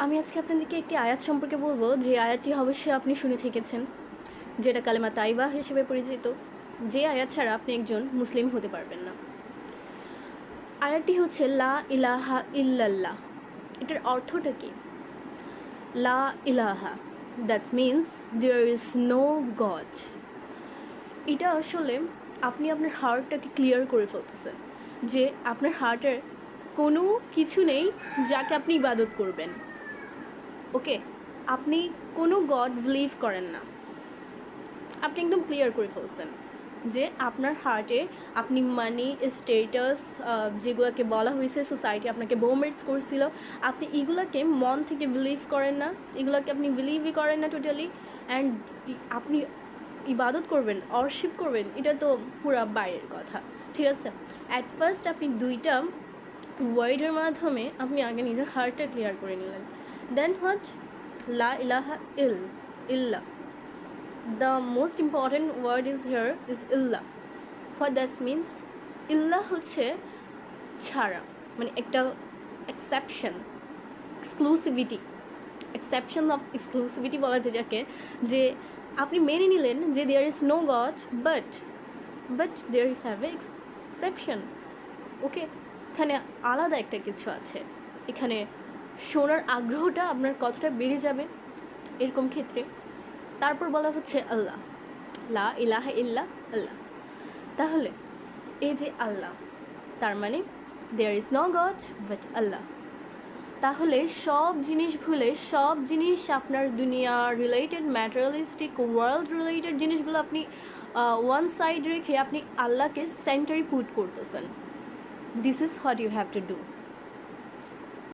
আমি আজকে আপনাদেরকে একটি আয়াত সম্পর্কে বলবো, যে আয়াতটি অবশ্যই আপনি শুনে থেকেছেন, যেটা কালেমা তাইবা হিসেবে পরিচিত। যে আয়াত ছাড়া আপনি একজন মুসলিম হতে পারবেন না। আয়াতটি হচ্ছে লা ইলাহা ইল্লাল্লাহ। এটার অর্থটা কি? লা ইলাহা, that means there is no god. এটা আসলে আপনি আপনার হার্টটাকে ক্লিয়ার করে ফেলতেছেন, যে আপনার হার্টের কোনো কিছু নেই যাকে আপনি ইবাদত করবেন। ওকে, আপনি কোনো গড বিলিভ করেন না, আপনি একদম ক্লিয়ার করে ফেলছেন যে আপনার হার্টে আপনি মানি, স্টেটাস, যেগুলোকে বলা হয়েছে সোসাইটি আপনাকে বোমেটস করছিল, আপনি এগুলোকে মন থেকে বিলিভ করেন না, এগুলোকে আপনি বিলিভই করেন না টোটালি। অ্যান্ড আপনি ইবাদত করবেন, অর্শিপ করবেন, এটা তো পুরা বাইরের কথা, ঠিক আছে? অ্যাট ফার্স্ট আপনি দুইটা ওয়ার্ডের মাধ্যমে আপনি আগে নিজের হার্টটা ক্লিয়ার করে নিলেন। দেন হোয়াট? লা ইলাহা ইল্লা. The most important word is here is illah. What that means? Illah হচ্ছে ছাড়া, মানে একটা exception, exclusivity, exception of exclusivity বলা যায় যাকে, যে আপনি মেনে নিলেন যে there is no god, but there have a exception. Okay, এখানে আলাদা একটা কিছু আছে, এখানে শোনার আগ্রহটা আপনার কতটা বেড়ে যাবে এরকম ক্ষেত্রে। তারপর বলা হচ্ছে আল্লাহ, লা ইলাহা ইল্লা আল্লাহ। তাহলে এই যে আল্লাহ, তার মানে there is no god but আল্লাহ। তাহলে সব জিনিস ভুলে, সব জিনিস আপনার দুনিয়া রিলেটেড, ম্যাটেরিয়ালিস্টিক ওয়ার্ল্ড রিলেটেড জিনিসগুলো আপনি ওয়ান সাইড রেখে আপনি আল্লাহকে সেন্টারে পুট করতেছেন। This is what you have to do.